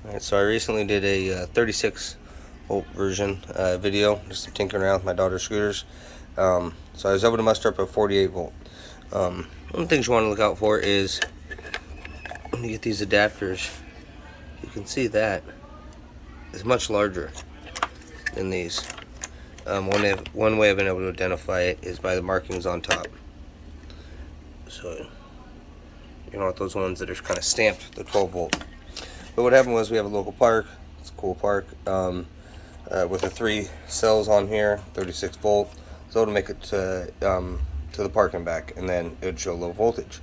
Alright, so I recently did a 36 volt version video, just tinkering around with my daughter's scooters. So I was able to muster up a 48 volt. One of the things you want to look out for is when you get these adapters, you can see that is much larger than these. One way I've been able to identify it is by the markings on top. So you know, those ones that are kind of stamped the 12 volt. But what happened was we have a local park. It's a cool park with the 3 cells on here, 36 volt. So to make it to the park and back, and then it would show low voltage.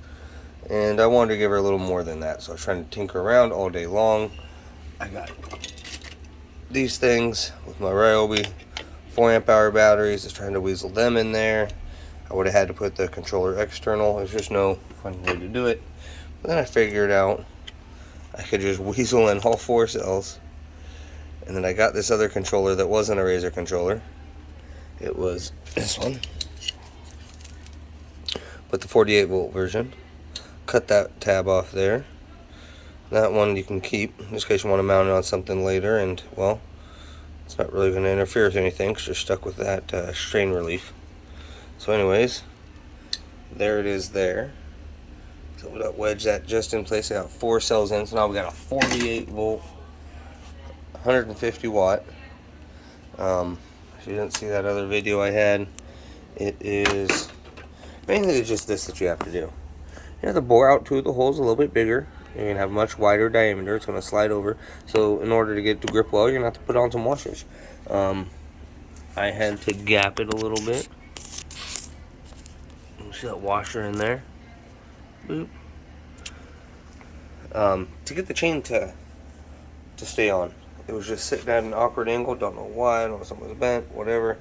And I wanted to give her a little more than that, so I was trying to tinker around all day long. I got these things with my Ryobi 4 amp hour batteries. Just trying to weasel them in there. I would have had to put the controller external. There's just no fun way to do it. But then I figured out I could just weasel in all 4 cells. And then I got this other controller that wasn't a Razer controller. It was this one, but the 48 volt version. Cut that tab off there. That one you can keep in case you want to mount it on something later, and well, it's not really going to interfere with anything because you're stuck with that strain relief. So anyways, there it is there. So we'll wedge that just in place. I got 4 cells in, so now we got a 48 volt, 150 watt. If you didn't see that other video I had, it is mainly just this that you have to do. You have to bore out 2 of the holes a little bit bigger. You're going to have a much wider diameter. It's going to slide over. So in order to get it to grip well, you're going to have to put on some washers. I had to gap it a little bit. You see that washer in there? Boop. To get the chain to stay on, it was just sitting at an awkward angle. Don't know why. I don't know if something was bent, whatever.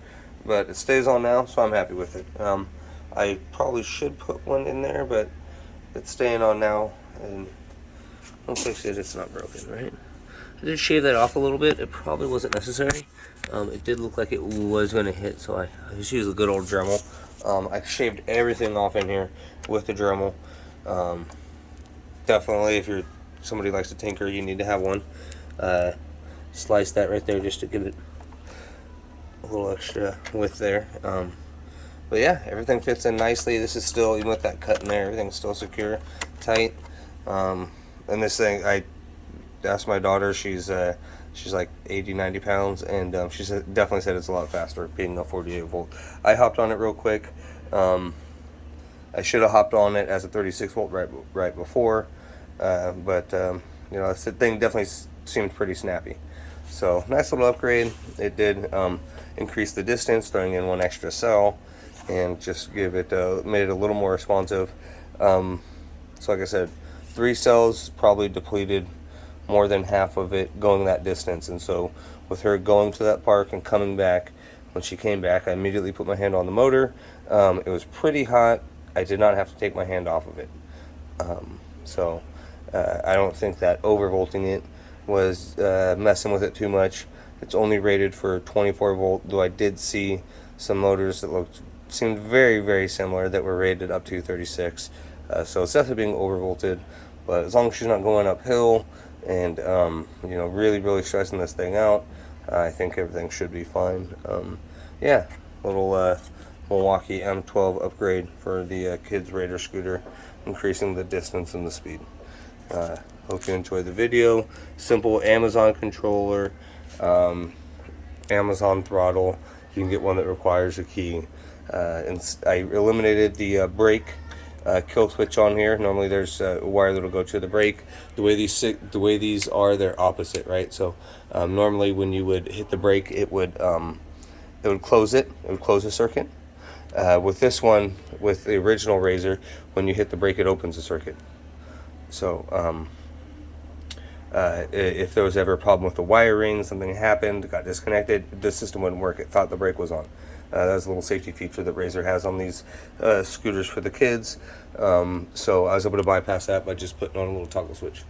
But it stays on now, so I'm happy with it. I probably should put one in there, but it's staying on now, and don't fix it. It's not broken, right? I did shave that off a little bit. It probably wasn't necessary. It did look like it was going to hit, so I just used a good old Dremel. I shaved everything off in here with the Dremel. Definitely, if you're somebody who likes to tinker, you need to have one. Slice that right there just to give it a little extra width there. But yeah, everything fits in nicely. This is still, even with that cut in there, everything's still secure, tight. And this thing, I asked my daughter, she's like 80-90 pounds, and she definitely said it's a lot faster being a 48 volt. I hopped on it real quick. I should have hopped on it as a 36 volt right before, but you know, this thing definitely seemed pretty snappy. So nice little upgrade. It did increase the distance, throwing in 1 extra cell, and just give it made it a little more responsive. So like I said, 3 cells probably depleted more than half of it going that distance, and so with her going to that park and coming back, when she came back, I immediately put my hand on the motor. It was pretty hot. I did not have to take my hand off of it. I don't think that overvolting it was messing with it too much. It's only rated for 24 volt, though I did see some motors that seemed very, very similar that were rated up to 36. So it's definitely being overvolted, but as long as she's not going uphill and you know, really stressing this thing out, I think everything should be fine. Yeah, little Milwaukee M12 upgrade for the kids Raider scooter, increasing the distance and the speed. Hope you enjoyed the video. Simple Amazon controller, Amazon throttle. You can get one that requires a key. And I eliminated the brake kill switch on here. Normally there's a wire that will go to the brake. The way these are, they're opposite, right? So normally when you would hit the brake, it would close it. It would close the circuit. With this one, with the original Razer, when you hit the brake, it opens the circuit. So if there was ever a problem with the wiring, something happened, got disconnected, the system wouldn't work. It thought the brake was on. That's a little safety feature that Razer has on these scooters for the kids. So I was able to bypass that by just putting on a little toggle switch.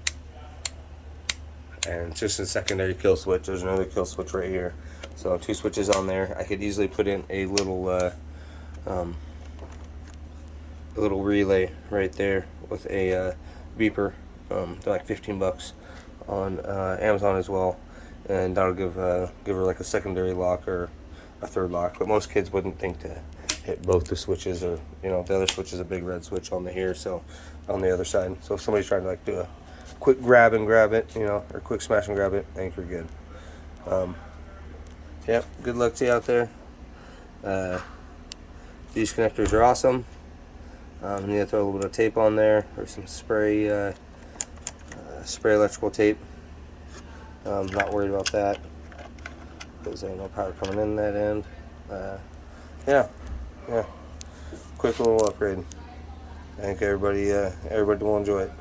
And it's just a secondary kill switch. There's another kill switch right here. So 2 switches on there. I could easily put in a little relay right there with a beeper. They're like $15 on Amazon as well, and that'll give her like a secondary lock or a third lock. But most kids wouldn't think to hit both the switches, or the other switch is a big red switch on the here, so on the other side. So if somebody's trying to like do a quick grab it, or quick smash and grab it, I think you're good. Yep, good luck to you out there. These connectors are awesome. You need to throw a little bit of tape on there, or some spray electrical tape. Not worried about that because there's no power coming in that end. Yeah, quick little upgrade. I think everybody will enjoy it.